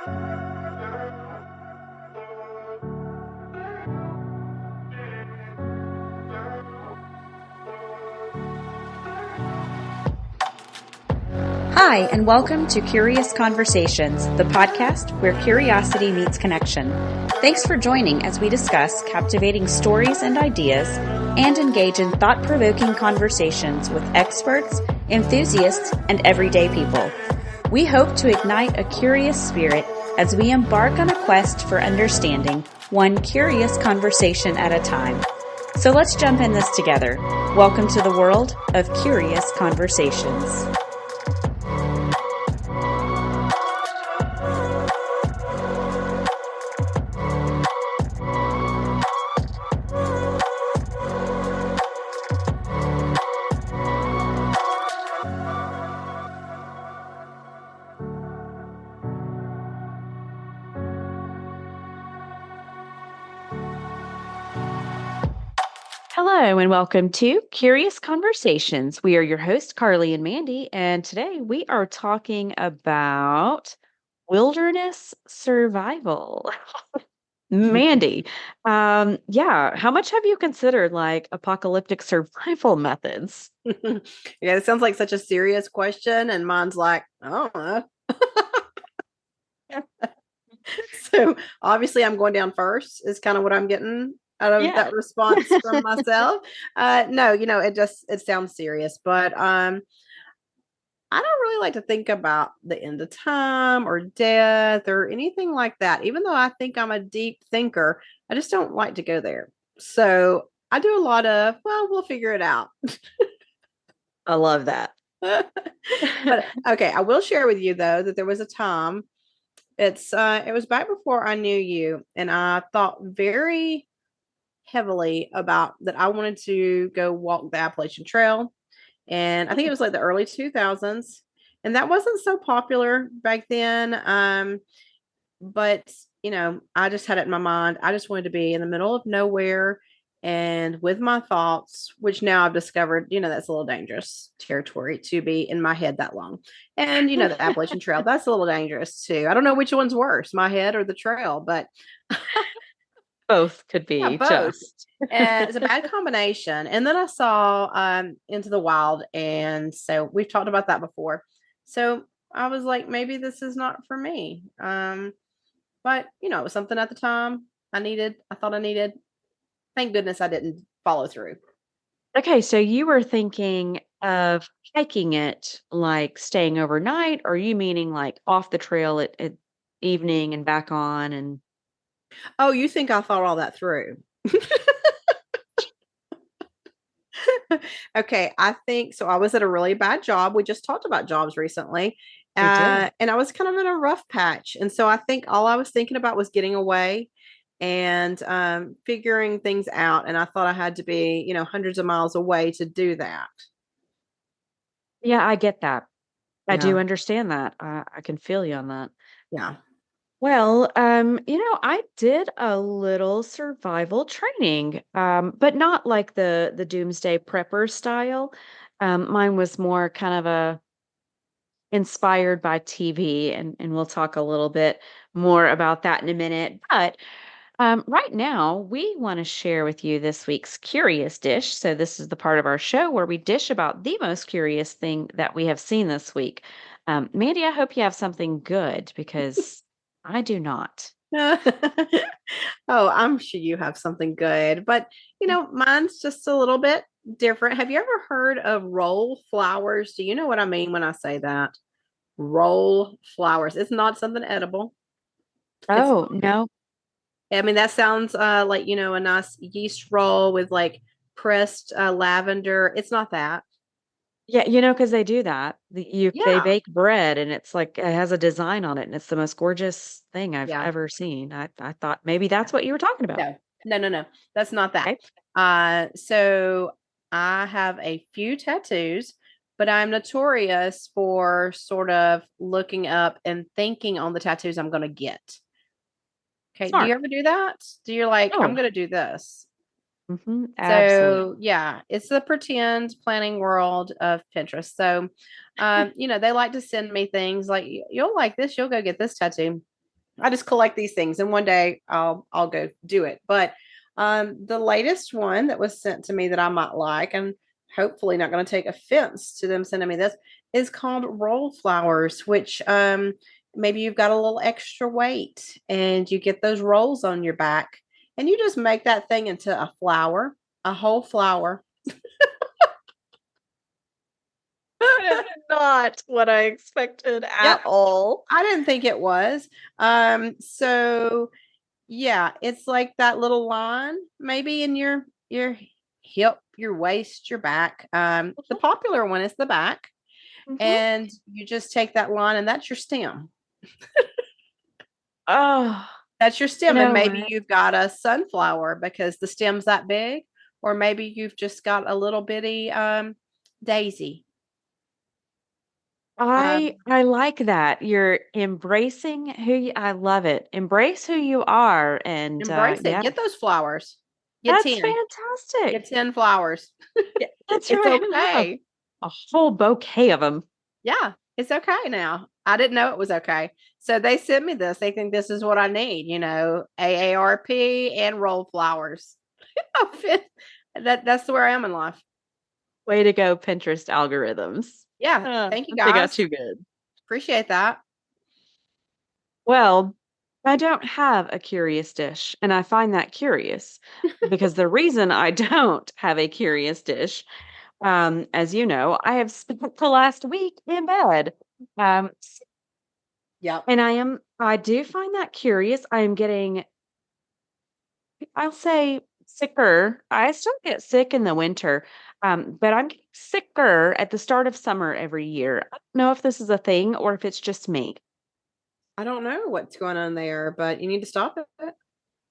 Hi, and welcome to Curious Conversations, the podcast where curiosity meets connection. Thanks for joining as we discuss captivating stories and ideas and engage in thought-provoking conversations with experts, enthusiasts, and everyday people. We hope to ignite a curious spirit as we embark on a quest for understanding, one curious conversation at a time. So let's jump in this together. Welcome to the world of Curious Conversations. Hello and welcome to Curious Conversations. We are your hosts, Carly and Mandy, and today we are talking about wilderness survival. Mandy, how much have you considered like apocalyptic survival methods? Yeah, it sounds like such a serious question, and mine's like, I don't know. So obviously, I'm going down first. Is kind of what I'm getting out of that response from myself. No, it sounds serious, but I don't really like to think about the end of time or death or anything like that. Even though I think I'm a deep thinker, I just don't like to go there. So I do a lot of, well, we'll figure it out. I love that. But okay, I will share with you though that there was a time. It was back before I knew you, and I thought very heavily about that. I wanted to go walk the Appalachian Trail, and I think it was like the early 2000s, and that wasn't so popular back then. But I just had it in my mind. I just wanted to be in the middle of nowhere and with my thoughts, which now I've discovered, that's a little dangerous territory to be in my head that long. And the Appalachian Trail, that's a little dangerous too. I don't know which one's worse, my head or the trail, but both could be. Yeah, both. And it's a bad combination. And then I saw Into the Wild, and so we've talked about that before. So I was like, maybe this is not for me. But it was something at the time I thought I needed. Thank goodness I didn't follow through. Okay, so you were thinking of hiking it, like staying overnight, or are you meaning like off the trail at evening and back on? And Oh, you think I thought all that through? Okay, I think so. I was at a really bad job. We just talked about jobs recently. And I was kind of in a rough patch. And so I think all I was thinking about was getting away and figuring things out. And I thought I had to be, hundreds of miles away to do that. Yeah, I get that. I do Yeah. understand that. I can feel you on that. Yeah. Well, I did a little survival training, but not like the doomsday prepper style. Mine was more kind of a inspired by TV, and we'll talk a little bit more about that in a minute. But right now, we want to share with you this week's curious dish. So, this is the part of our show where we dish about the most curious thing that we have seen this week. Mandy, I hope you have something good because I do not. Oh, I'm sure you have something good, but mine's just a little bit different. Have you ever heard of roll flowers? Do you know what I mean when I say that? Roll flowers. It's not something edible. It's Oh, no. I mean, that sounds like, a nice yeast roll with like pressed lavender. It's not that. Yeah, because they do that. They Yeah. bake bread and it's like it has a design on it and it's the most gorgeous thing I've Yeah. ever seen. I thought maybe that's what you were talking about. No. That's not that. Okay. So I have a few tattoos, but I'm notorious for sort of looking up and thinking on the tattoos I'm going to get. Okay. Do you Smart. ever do that? Do you like, I'm Oh, going to do this? absolutely. So yeah, it's the pretend planning world of Pinterest. So, they like to send me things like, you'll like this, you'll go get this tattoo. I just collect these things, and one day I'll go do it. But the latest one that was sent to me that I might like, and hopefully not going to take offense to them sending me this, is called roll flowers, which maybe you've got a little extra weight and you get those rolls on your back, and you just make that thing into a flower, a whole flower. Not what I expected Yep, at all. I didn't think it was. So yeah, it's like that little line maybe in your hip, your waist, your back. The Mhm, popular one is the back, mhm. and you just take that line, and that's your stem. Oh, That's your you stem, and know maybe what? you've got a sunflower because the stem's that big, or maybe you've just got a little bitty daisy. Um, I like that. You're embracing I love it. Embrace who you are, and Embrace it. yeah, Get those flowers. Get that's 10. Get fantastic. 10 flowers. Yeah, that's It's right. And okay. a whole bouquet of them. Yeah, it's okay now. I didn't know it was okay. So they sent me this. They think this is what I need, AARP and roll flowers. That's where I am in life. Way to go, Pinterest algorithms. Yeah. Thank you They got guys. you good. Appreciate that. Well, I don't have a curious dish, and I find that curious because the reason I don't have a curious dish, as you know, I have spent the last week in bed. Um, Yep. and I do find that curious. I am getting, I'll say, sicker. I still get sick in the winter, but I'm getting sicker at the start of summer every year. I don't know if this is a thing or if it's just me. I don't know what's going on there, but you need to stop it.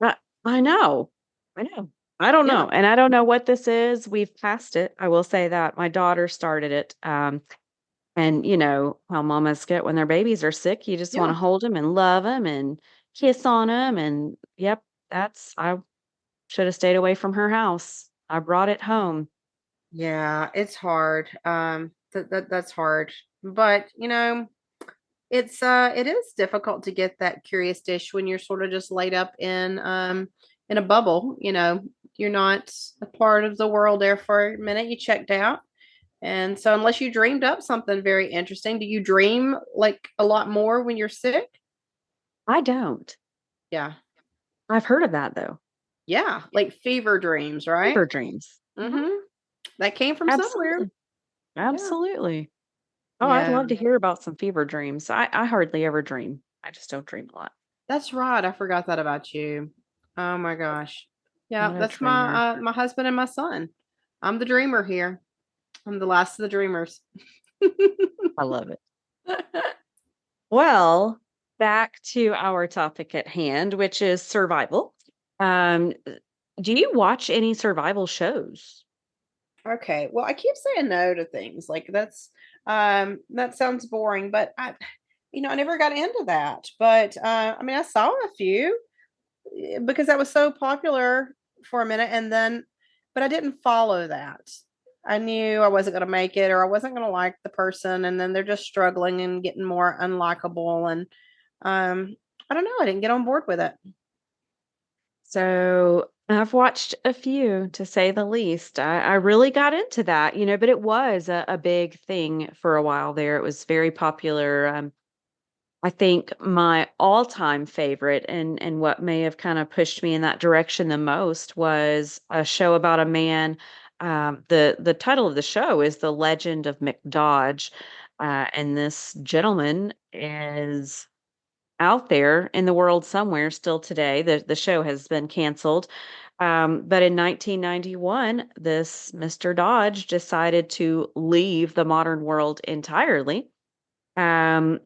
I I know. I know. I don't Yeah. know, and I don't know what this is. We've passed it. I will say that. My daughter started it, and you know how mamas get when their babies are sick. You just wanna Yeah. hold them and love them and kiss on them. And yep, that's I should have stayed away from her house. I brought it home. Yeah, it's hard. That's hard. But, it is difficult to get that curious dish when you're sort of just laid up in a bubble. You're not a part of the world there for a minute. You checked out. And so unless you dreamed up something very interesting, do you dream like a lot more when you're sick? I don't. Yeah. I've heard of that though. Yeah, like fever dreams, right? Fever dreams. Mhm. Mhm. That came from somewhere. Absolutely. Yeah. Absolutely. Oh, I'd Yeah. love to hear about some fever dreams. I hardly ever dream. I just don't dream a lot. That's right. I forgot that about you. Oh my gosh. Yeah, Not a that's dreamer. my husband and my son. I'm the dreamer here. I'm the last of the dreamers. I love it. Well, back to our topic at hand, which is survival. Um, do you watch any survival shows? Okay. Well, I keep saying no to things. Like that sounds boring, but I never got into that. But I mean I saw a few because that was so popular for a minute, and then but I didn't follow that. I knew I wasn't going to make it, or I wasn't going to like the person, and then they're just struggling and getting more unlikable, and um I don't know, I didn't get on board with it. So I've watched a few, to say the least. I really got into that, but it was a big thing for a while there. It was very popular. I think my all-time favorite and what may have kind of pushed me in that direction the most was a show about a man. The title of the show is The Legend of McDodge. And this gentleman is out there in the world somewhere still today. The show has been canceled. But in 1991, this Mr. Dodge decided to leave the modern world entirely. And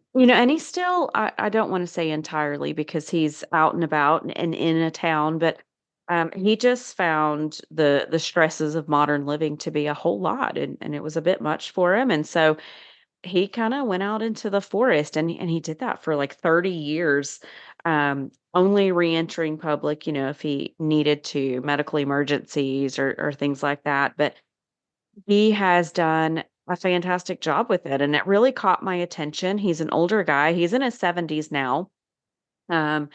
he's still, I don't want to say entirely because he's out and about and in a town, but he just found the stresses of modern living to be a whole lot, and it was a bit much for him. And so he kind of went out into the forest, and he did that for like 30 years, only re-entering public, if he needed to, medical emergencies or things like that. But he has done a fantastic job with it, and it really caught my attention. He's an older guy. He's in his 70s now. Um,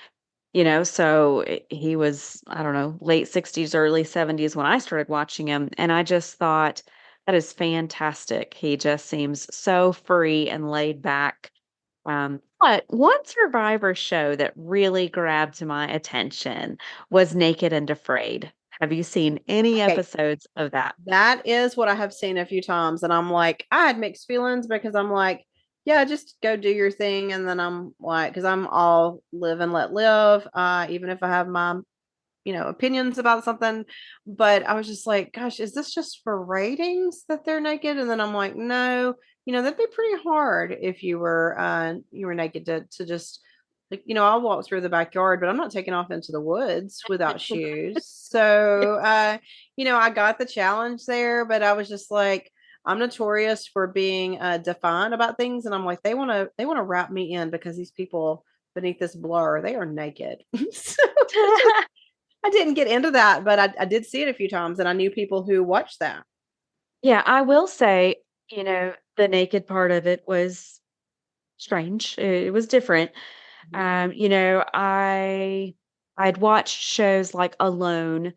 so he was, I don't know, late 60s, early 70s when I started watching him. And I just thought that is fantastic. He just seems so free and laid back. But one Survivor show that really grabbed my attention was Naked and Afraid. Have you seen any Okay, episodes of that? that is what I have seen a few times, and I'm like, I had mixed feelings because I'm like, yeah, just go do your thing, and then I'm like, because I'm all live and let live, even if I have my opinions about something. But I was just like, gosh, is this just for ratings that they're naked? And then I'm like, no, that'd be pretty hard if you were naked to just like, I'll walk through the backyard, but I'm not taking off into the woods without shoes. So I got the challenge there, but I was just like, I'm notorious for being defiant about things, and I'm like, they want to wrap me in because these people beneath this blur, they are naked. So I didn't get into that, but I did see it a few times, and I knew people who watched that. Yeah, I will say, the naked part of it was strange. It was different. Mhm. I'd watched shows like Alone,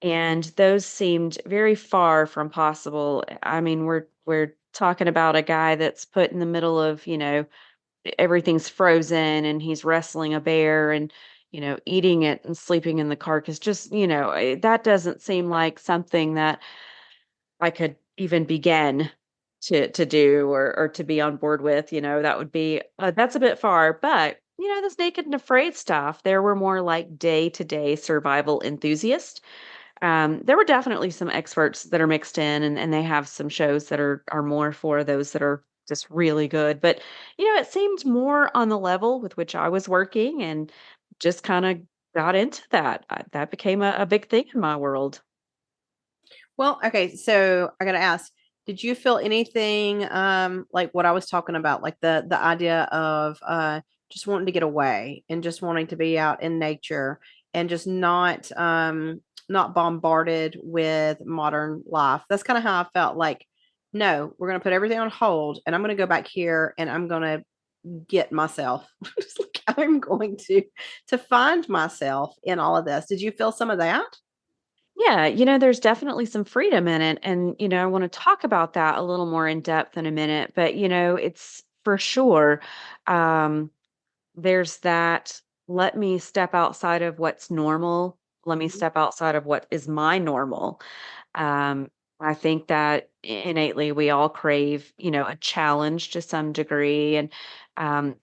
and those seemed very far from possible. I mean, we're talking about a guy that's put in the middle of, everything's frozen and he's wrestling a bear and, eating it and sleeping in the carcass. Just, that doesn't seem like something that I could even begin to do or to be on board with. That would be that's a bit far. But this Naked and Afraid stuff, there were more like day-to-day survival enthusiasts. There were definitely some experts that are mixed in, and they have some shows that are more for those that are just really good. But it seemed more on the level with which I was working, and just kind of got into that. That became a big thing in my world. Well, okay, so I gotta ask, did you feel anything like what I was talking about, like the idea of just wanting to get away and just wanting to be out in nature and just not bombarded with modern life? That's kind of how I felt like, no, we're gonna put everything on hold and I'm gonna go back here and I'm gonna get myself. Just like I'm going to find myself in all of this. Did you feel some of that? Yeah, there's definitely some freedom in it. And, I want to talk about that a little more in depth in a minute. But, it's for sure. Um, there's that, let me step outside of what's normal. Let me Mhm. step outside of what is my normal. Um, I think that innately we all crave, a challenge to some degree. And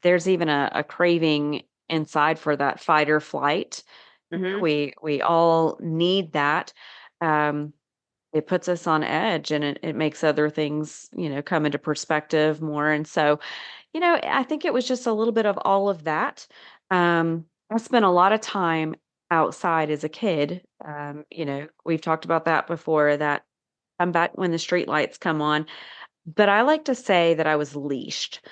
there's even a craving inside for that fight or flight. Mhm. We all need that. Um, it puts us on edge, and it makes other things, come into perspective more. And so, I think it was just a little bit of all of that. I spent a lot of time outside as a kid. We've talked about that before, that I'm back when the street lights come on. But I like to say that I was leashed,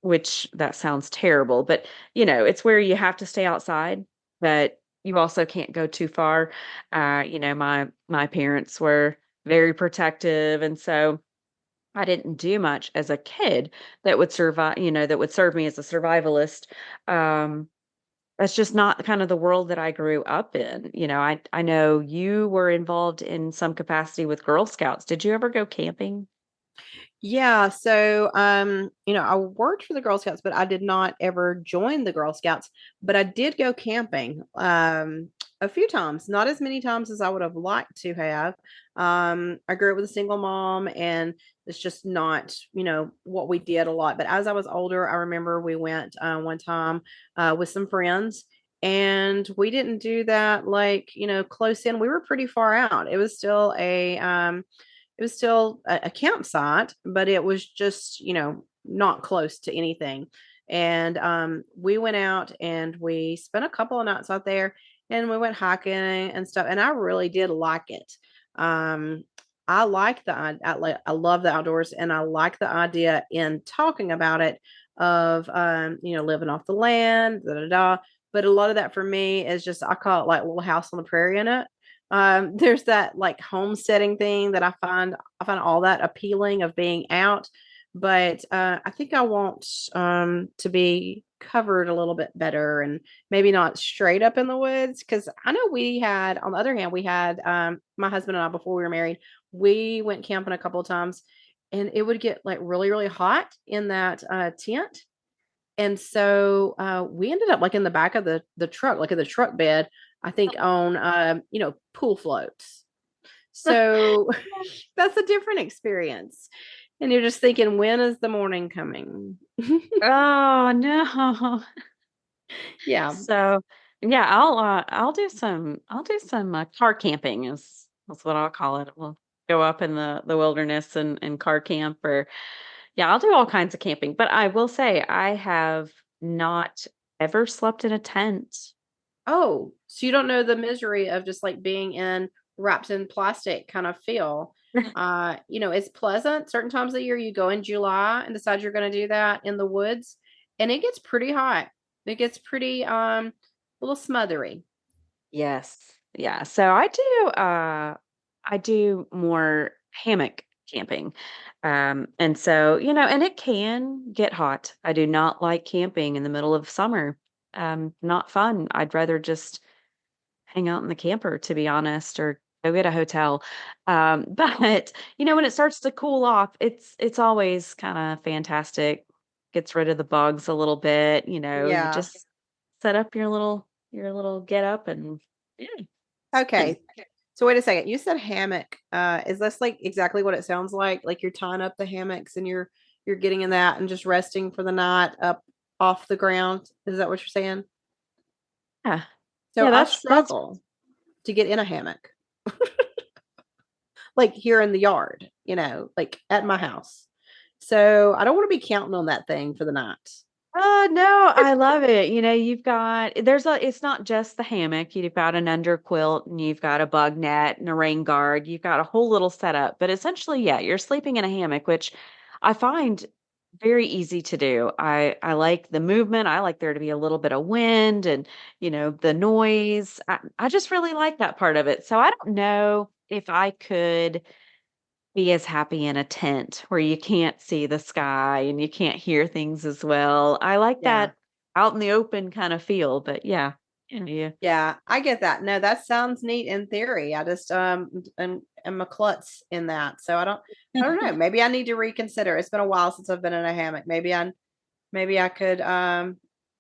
which that sounds terrible, but it's where you have to stay outside, but you also can't go too far. My parents were very protective, and so I didn't do much as a kid that would survive, that would serve me as a survivalist. Um, that's just not kind of the world that I grew up in. I know you were involved in some capacity with Girl Scouts. Did you ever go camping? Yeah, so I worked for the Girl Scouts, but I did not ever join the Girl Scouts, but I did go camping a few times, not as many times as I would have liked to have. I grew up with a single mom and it's just not, what we did a lot. But as I was older, I remember we went one time with some friends and we didn't do that like, close in. We were pretty far out. It was still a campsite, but it was just, not close to anything. And we went out and we spent a couple of nights out there and we went hiking and stuff. And I really did like it. Um, I like I love the outdoors and I like the idea in talking about it of, living off the land, da, da, da. But a lot of that for me is just, I call it like Little House on the Prairie in it. There's that like homesteading thing that I find all that appealing of being out. but I think I want to be covered a little bit better and maybe not straight up in the woods. Because I know we had, on the other hand, we had my husband and I, before we were married, we went camping a couple of times, and it would get like really, really hot in that tent. And so we ended up like in the back of the truck, like in the truck bed, I think on pool floats. So that's a different experience. And you're just thinking, when is the morning coming? Oh, no. Yeah. So, yeah, I'll do some car camping is that's what I'll call it. We'll go up in the wilderness and car camp or yeah, I'll do all kinds of camping. But I will say I have not ever slept in a tent. Oh, so you don't know the misery of just like being in wrapped in plastic kind of feel. It's pleasant. Certain times of the year you go in July and decide you're going to do that in the woods, and it gets pretty hot. It gets pretty a little smothery. Yes. Yeah. So I do more hammock camping. And so, and it can get hot. I do not like camping in the middle of summer. Not fun. I'd rather just hang out in the camper, to be honest, or go get a hotel. But when it starts to cool off, it's always kind of fantastic. Gets rid of the bugs a little bit. You Yeah. just set up your little get up and yeah, it's fun. Okay. So wait a second. You said hammock. Is this like exactly what it sounds like? Like you're tying up the hammocks and you're getting in that and just resting for the night up off the ground. Is that what you're saying? Yeah, So yeah. I That's struggle to get in a hammock, like here in the yard, like at my house. So I don't want to be counting on that thing for the night. Oh, no, I love it. It's not just the hammock. You've got an under quilt and you've got a bug net and a rain guard. You've got a whole little setup. But essentially, yeah, you're sleeping in a hammock, which I find very easy to do. I like the movement. I like there to be a little bit of wind and, the noise. I just really like that part of it. So I don't know if I could be as happy in a tent where you can't see the sky and you can't hear things as well. I like Yeah. that out in the open kind of feel, but yeah. Yeah. Yeah, I get that. No, that sounds neat in theory. I just am a klutz in that. So I don't know. Maybe I need to reconsider. It's been a while since I've been in a hammock. Maybe I could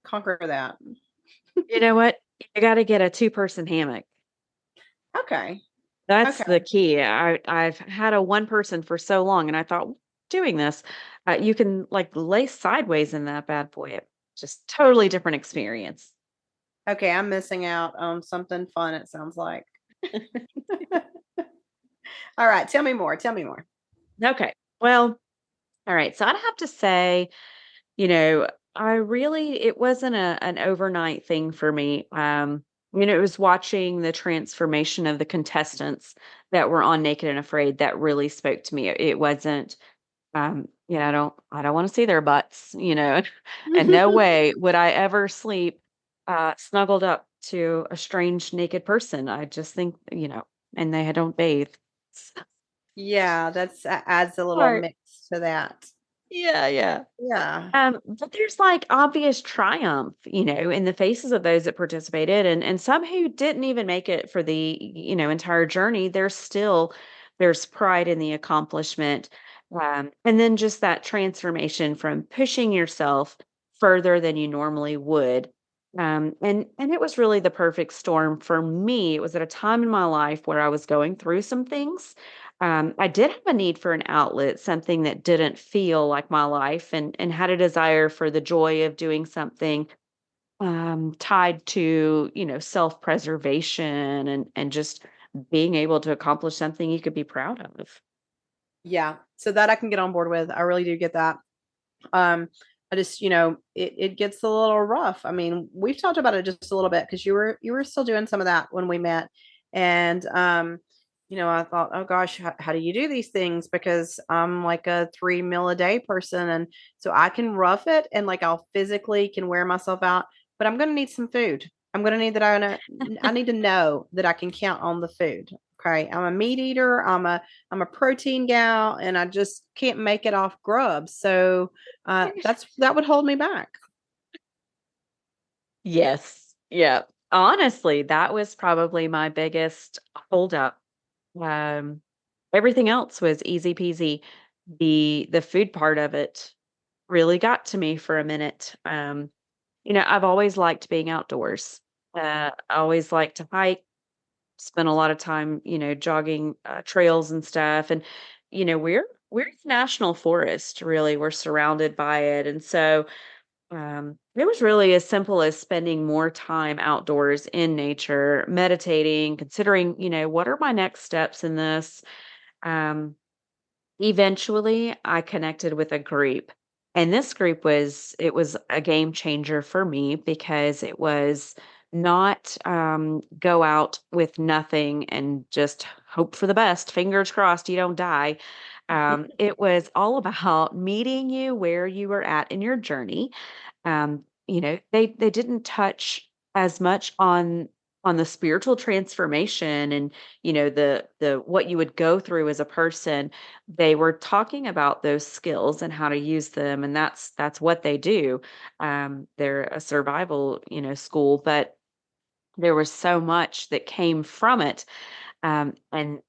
conquer that. You know what? You gotta get a two-person hammock. Okay. That's Okay. the key. I've had a one person for so long, and I thought, doing this, you can, like, lay sideways in that bad boy. Just totally different experience. Okay, I'm missing out on something fun, it sounds like. All right, tell me more. Tell me more. Okay. Well, all right. So I'd have to say You know, it wasn't an overnight thing for me. It was watching the transformation of the contestants that were on Naked and Afraid that really spoke to me. It wasn't, I don't want to see their butts, and no way would I ever sleep snuggled up to a strange naked person. I just think, and they don't bathe. Yeah, that's adds a little Smart. mix to that. Yeah, yeah. Yeah. But there's like obvious triumph, in the faces of those that participated and some who didn't even make it for the, entire journey. There's pride in the accomplishment. And then just that transformation from pushing yourself further than you normally would. And it was really the perfect storm for me. It was at a time in my life where I was going through some things. I did have a need for an outlet, something that didn't feel like my life, and had a desire for the joy of doing something tied to, self-preservation and just being able to accomplish something you could be proud of. Yeah. So that I can get on board with. I really do get that. Um, I just, it gets a little rough. I mean, we've talked about it just a little bit because you were still doing some of that when we met. And I thought, oh gosh, how do you do these things? Because I'm like a 3 meal a day person. And so I can rough it and like I'll physically can wear myself out, but I'm gonna need some food. I'm gonna need that I need to know that I can count on the food. okay, I'm a meat eater, I'm a protein gal, and I just can't make it off grub. So that would hold me back. Yes. Yeah. Honestly, that was probably my biggest holdup. Um, Everything else was easy peasy. The food part of it really got to me for a minute. I've always liked being outdoors. I always liked to hike, spent a lot of time, jogging trails and stuff. And we're in national forest, really. We're surrounded by it, and so it was really as simple as spending more time outdoors in nature, meditating, considering, what are my next steps in this. Um, Eventually, I connected with a group, and this group was a game changer for me because it was not, go out with nothing and just hope for the best, fingers crossed you don't die. It was all about meeting you where you were at in your journey. They didn't touch as much on the spiritual transformation and, the what you would go through as a person. They were talking about those skills and how to use them, and that's what they do. They're a survival, school, but there was so much that came from it. And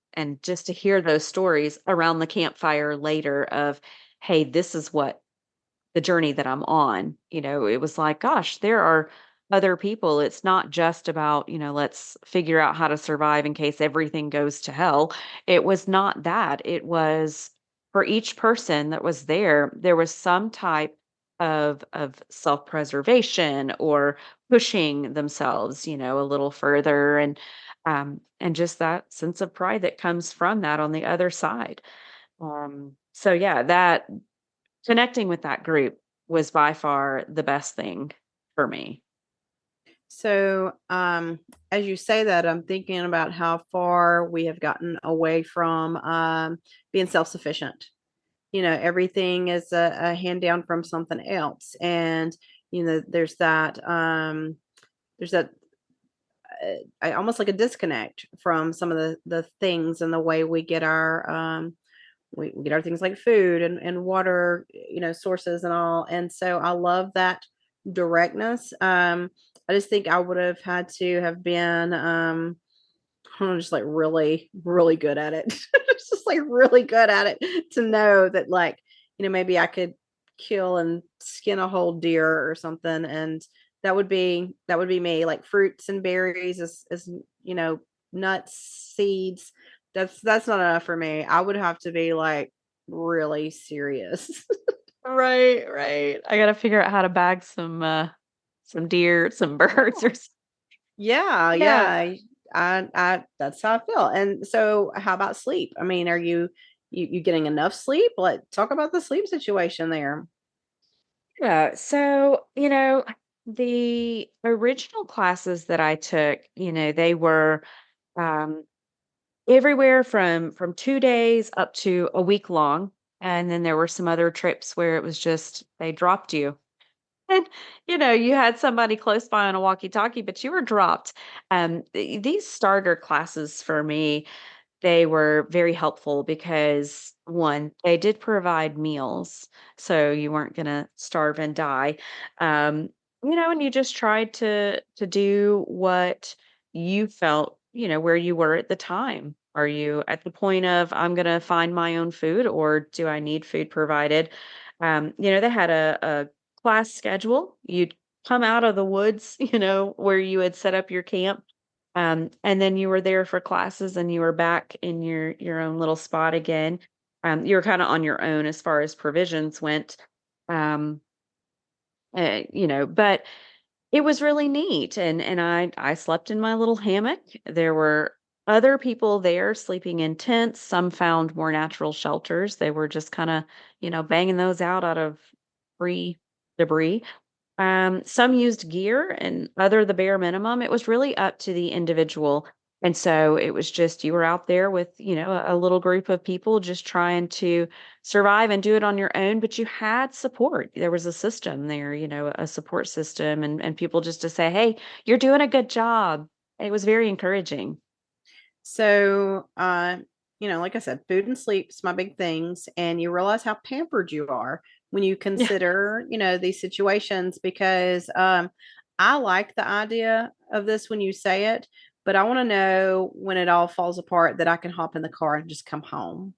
just to hear those stories around the campfire later of, hey, this is what the journey that I'm on. It was like, gosh, there are other people. It's not just about, let's figure out how to survive in case everything goes to hell. It was not that. It was for each person that was there was some type of self-preservation or pushing themselves, a little further, and just that sense of pride that comes from that on the other side. So yeah, that connecting with that group was by far the best thing for me. So, as you say that, I'm thinking about how far we have gotten away from being self sufficient. Everything is a hand down from something else. And, there's that almost like a disconnect from some of the things and the way we get we get our things like food and water, sources and all. And so I love that directness. I just think I would have had to have been I'm just like really, really good at it. Just like really good at it to know that, like, maybe I could kill and skin a whole deer or something. And that would be me, like fruits and berries as nuts, seeds. That's not enough for me. I would have to be like really serious. Right, right. I gotta figure out how to bag some deer, some birds or Yeah, yeah. yeah. I that's how I feel. And so how about sleep? I mean, are you getting enough sleep? Talk about the sleep situation there. Yeah. So, the original classes that I took, they were um everywhere from 2 days up to a week long. And then there were some other trips where it was just they dropped you. And, you had somebody close by on a walkie-talkie, but you were dropped. These starter classes for me, they were very helpful because, 1, they did provide meals, so you weren't gonna starve and die. Um, and you just tried to do what you felt, where you were at the time. Are you at the point of, "I'm gonna find my own food," or do I need food provided? They had a class schedule. You'd come out of the woods, where you had set up your camp, and then you were there for classes and you were back in your own little spot again. You were kinda on your own as far as provisions went. Um, but it was really neat, and I slept in my little hammock. There were other people there sleeping in tents. Some found more natural shelters. They were just kinda, banging those out of free debris. Some used gear and other the bare minimum. It was really up to the individual. And so it was just you were out there with, a little group of people just trying to survive and do it on your own, but you had support. There was a system there, a support system and people just to say, "Hey, you're doing a good job." It was very encouraging. So, like I said, food and sleep's my big things, and you realize how pampered you are when you Yeah, consider, these situations because I like the idea of this when you say it, but I want to know when it all falls apart that I can hop in the car and just come home.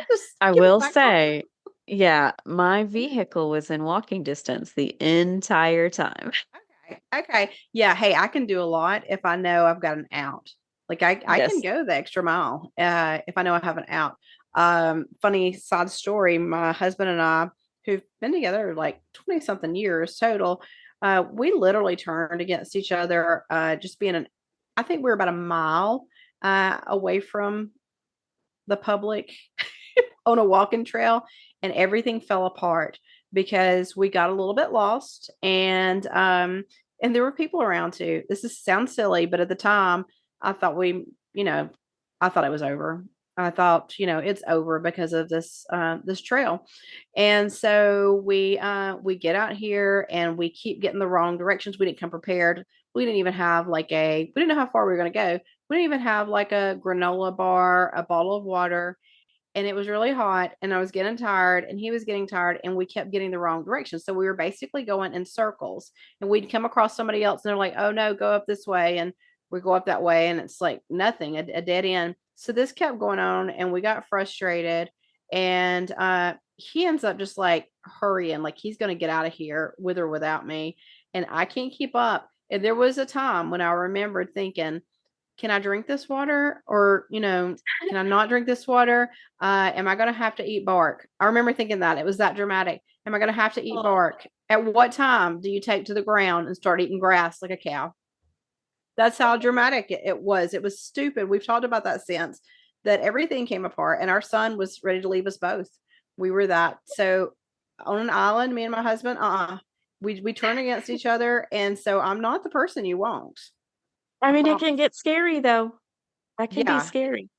Just I give me will my car. say, yeah, my vehicle was in walking distance the entire time. Okay. Okay. Yeah. Hey, I can do a lot if I know I've got an out. Like I can Yes. go the extra mile if I know I have an out. Funny side story, my husband and I, who've been together like 20 something years total, we literally turned against each other, just being I think we're about a mile away from the public on a walking trail, and everything fell apart because we got a little bit lost, and there were people around too. Sounds silly, but at the time I thought you know I thought it was over. I thought, it's over because of this trail. And so we get out here and we keep getting the wrong directions. We didn't come prepared. We didn't even have we didn't know how far we were going to go. We didn't even have like a granola bar, a bottle of water, and it was really hot, and I was getting tired and he was getting tired, and we kept getting the wrong direction. So we were basically going in circles, and we'd come across somebody else and they're like, "Oh no, go up this way." And we go up that way and it's like nothing, a dead end. So this kept going on and we got frustrated, and he ends up just like hurrying, like he's going to get out of here with or without me, and I can't keep up. And there was a time when I remembered thinking, can I drink this water? Or, can I not drink this water? Am I going to have to eat bark? I remember thinking that it was that dramatic. Am I going to have to eat Oh. bark? At what time do you take to the ground and start eating grass like a cow? That's how dramatic it was. It was stupid. We've talked about that since, that everything came apart and our son was ready to leave us both. We were that. So on an island, me and my husband, we turn against each other. And so I'm not the person you want. I I mean, it promise. can get scary though. That can be Yeah. scary.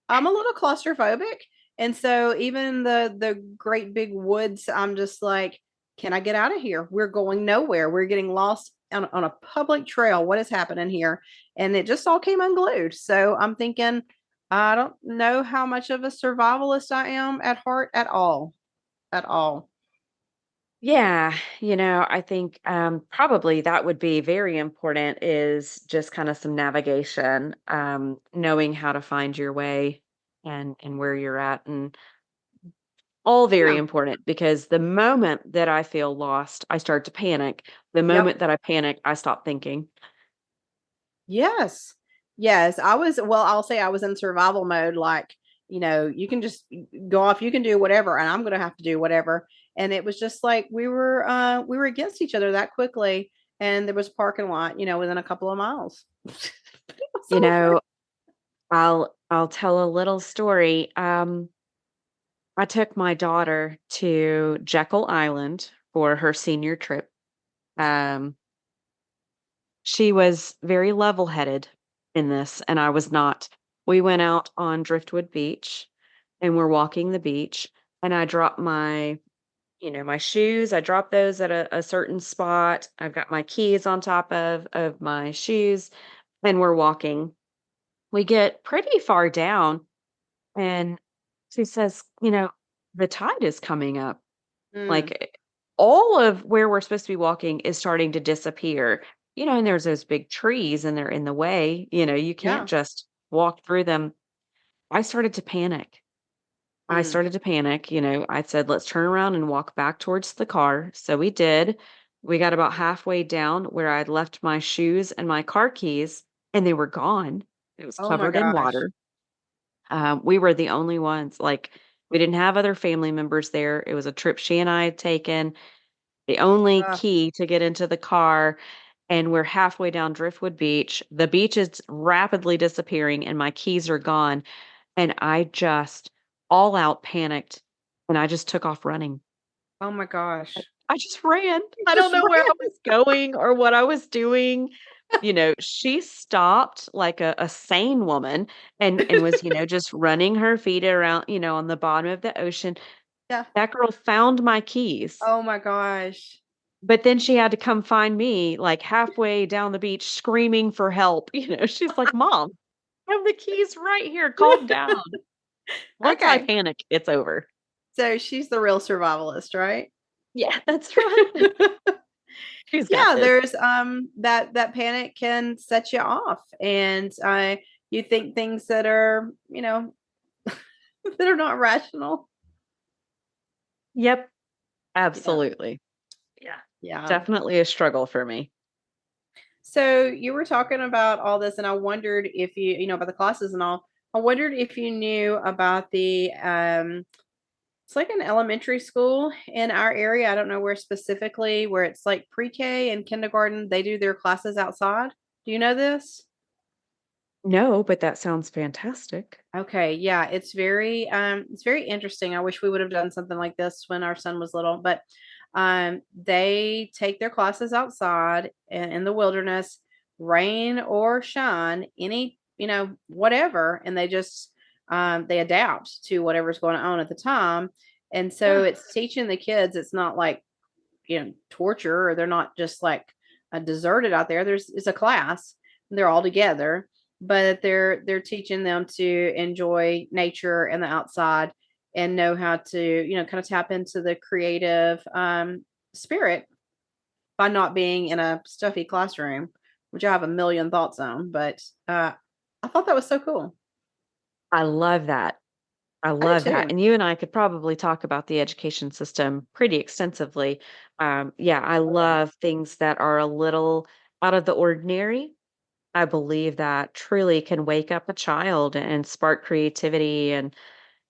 I'm a little claustrophobic, and so even the great big woods, I'm just like, can I get out of here? We're going nowhere. We're getting lost on a public trail. What is happening here? And it just all came unglued. So I'm thinking, I don't know how much of a survivalist I am at heart at all. At all. Yeah, I think probably that would be very important is just kind of some navigation, knowing how to find your way and where you're at, and all very Yeah. important because the moment that I feel lost, I start to panic. The Yep. moment that I panic, I stop thinking. Yes. Yes. I'll say I was in survival mode. Like, you can just go off, you can do whatever, and I'm going to have to do whatever. And it was just like we were against each other that quickly. And there was a parking lot, within a couple of miles. But it was You over. know, I'll tell a little story. I took my daughter to Jekyll Island for her senior trip. Um, she was very level-headed in this, and I was not. We went out on Driftwood Beach, and we're walking the beach, and I dropped my shoes. I dropped those at a certain spot. I've got my keys on top of my shoes, and we're walking. We get pretty far down, and she says, "The tide is coming up." Mm, Like, all of where we're supposed to be walking is starting to disappear, and there's those big trees and they're in the way, you can't yeah. just walk through them. I started to panic. I Mm. started to panic, I said, "Let's turn around and walk back towards the car." So we did. We got about halfway down where I'd left my shoes and my car keys, and they were gone. It was Oh my covered in gosh. water. We were the only ones. Like, we didn't have other family members there. It was a trip she and I had taken. The only Uh, key to get into the car, and we're halfway down Driftwood Beach. The beach is rapidly disappearing, and my keys are gone, and I just all out panicked, and I just took off running. oh my gosh. I just ran. You I don't just know where I ran. was going or what I was doing. She stopped like a sane woman and was, just running her feet around, on the bottom of the ocean. Yeah. That girl found my keys. Oh my gosh. But then she had to come find me, like, halfway down the beach screaming for help, she's like, "Mom." have the keys right here. Calm down. Once I Okay. panic, it's over. So she's the real survivalist, right? Yeah, that's right. She's got Yeah, this. there's that panic can set you off, and you think things that are, that are not rational. Yep, Yeah. absolutely. Yeah. Yeah. Definitely a struggle for me. So you were talking about all this, and I wondered if you know, about the classes and all. I wondered if you knew about the it's like an elementary school in our area. I don't know where specifically, where it's like pre-K and kindergarten, they do their classes outside. Do you know this? No, but that sounds fantastic. Okay, yeah, it's very interesting. I wish we would have done something like this when our son was little, but they take their classes outside in the wilderness, rain or shine, any, whatever, and they adapt to whatever's going on at the time. And so Ah, it's teaching the kids, it's not like, torture, or they're not just like deserted out there. It's a class, and they're all together, but they're teaching them to enjoy nature and the outside, and know how to, kind of tap into the creative spirit by not being in a stuffy classroom, which I have a million thoughts on. But I thought that was so cool. I love that. I I do love that. too. And you and I could probably talk about the education system pretty extensively. Yeah, I Oh, yeah. love things that are a little out of the ordinary. I believe that truly can wake up a child and spark creativity. And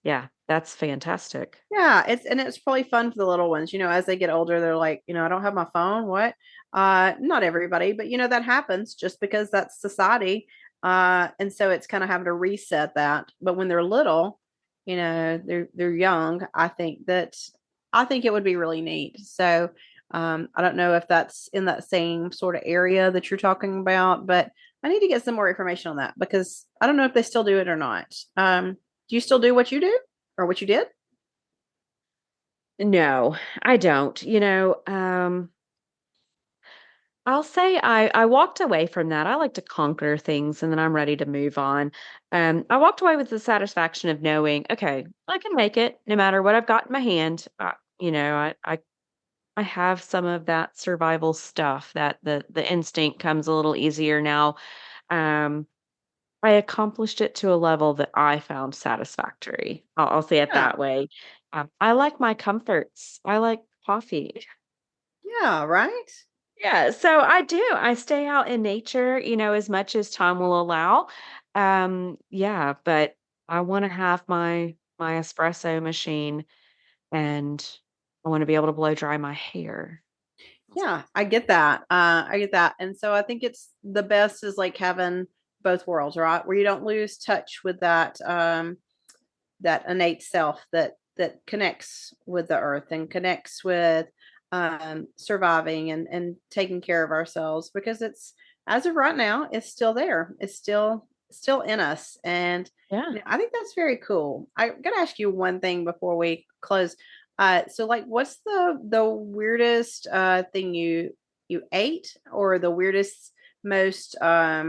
yeah, that's fantastic. Yeah, it's probably fun for the little ones. As they get older, they're like, I don't have my phone. What? Not everybody, but that happens just because that's society. And so it's kind of having to reset that. But when they're little, they're young, I think it would be really neat. So I don't know if that's in that same sort of area that you're talking about, but I need to get some more information on that, because I don't know if they still do it or not. Do you still do what you do, or what you did? No, I don't. I'll say I walked away from that. I like to conquer things and then I'm ready to move on. I walked away with the satisfaction of knowing, okay, I can make it no matter what I've got in my hand. I have some of that survival stuff that the instinct comes a little easier now. Um, I accomplished it to a level that I found satisfactory. I'll say it Yeah. that way. I like my comforts. I like coffee. Yeah, right? Yeah, so I do. I stay out in nature, as much as time will allow. Yeah, but I want to have my espresso machine and I want to be able to blow dry my hair. Yeah, I get that. I get that. And so I think it's the best is like having both worlds, right? Where you don't lose touch with that innate self that connects with the earth and connects with surviving and taking care of ourselves, because it's, as of right now, it's still there. It's still in us. And Yeah. I think that's very cool. I gotta ask you one thing before we close. So like, what's the weirdest thing you ate, or the weirdest, most I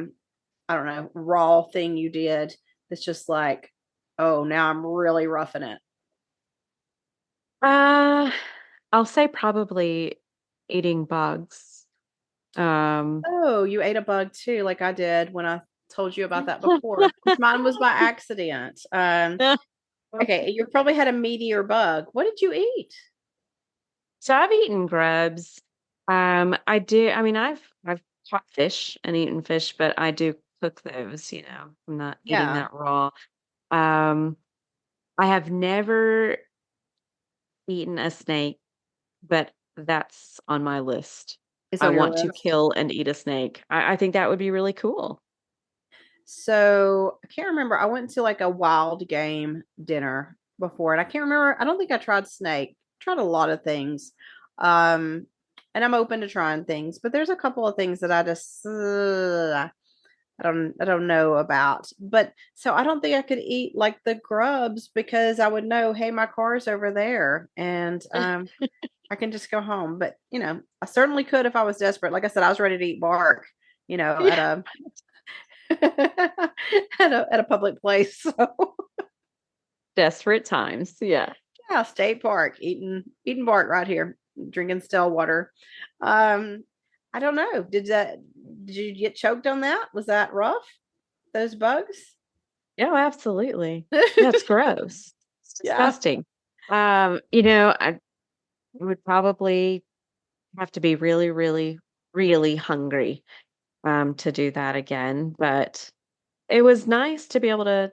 don't know, raw thing you did that's just like, oh, now I'm really roughing it. Uh, I'll say probably eating bugs. Um, Oh, you ate a bug too, like I did when I told you about that before. Which mine was by accident. Okay, you probably had a meteor bug. What did you eat? so I've eaten grubs. I do. I mean, I've caught fish and eaten fish, but I do cook those. I'm not eating Yeah, that raw. Um, I have never eaten a snake, but that's on my list. it's I on your want to list. kill and eat a snake. I think that would be really cool. So I can't remember. I went to like a wild game dinner before, and I can't remember. I don't think I tried snake. Tried a lot of things. Um, and I'm open to trying things, but there's a couple of things that I just I don't know about. But so I don't think I could eat like the grubs, because I would know, hey, my car's over there, and I can just go home. But I certainly could if I was desperate. Like I said, I was ready to eat bark, at Yeah. a at a public place. So Desperate times. Yeah. yeah, state park, eating bark right here, drinking still water. Um, I don't know. Did you get choked on that? Was that rough? Those bugs? Oh, absolutely. That's gross. It's Yeah. disgusting. I would probably have to be really, really, really hungry to do that again. But it was nice to be able to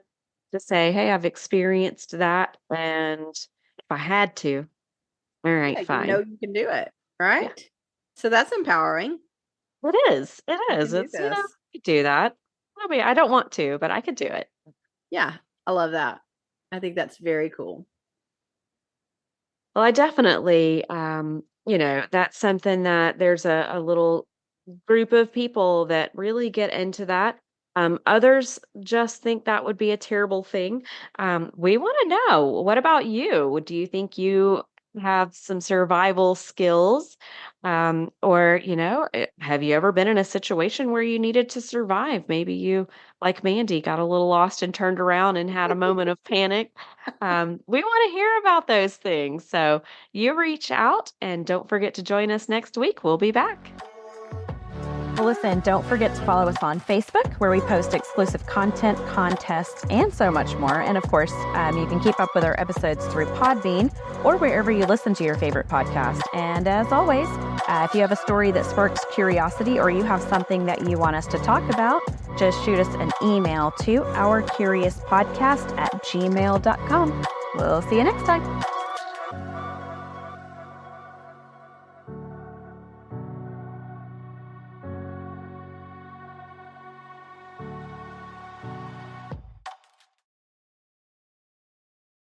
say, hey, I've experienced that. And if I had to, all right, Yeah, you know fine. you can do it, Yeah, right? So that's empowering. it is. It You is. can do It's, I this. could do that. I mean, I don't want to, but I could do it. Yeah, I love that. I think that's very cool. Well, I definitely, that's something that there's a little group of people that really get into that. Others just think that would be a terrible thing. We want to know, what about you? Do you think you have some survival skills? Or, have you ever been in a situation where you needed to survive? Maybe you, like Mandy, got a little lost and turned around and had a moment of panic. We want to hear about those things. So you reach out and don't forget to join us next week. We'll be back. Well, listen, don't forget to follow us on Facebook, where we post exclusive content, contests, and so much more. And of course, you can keep up with our episodes through Podbean or wherever you listen to your favorite podcast. And as always, if you have a story that sparks curiosity or you have something that you want us to talk about, just shoot us an email to ourcuriouspodcast@gmail.com. We'll see you next time.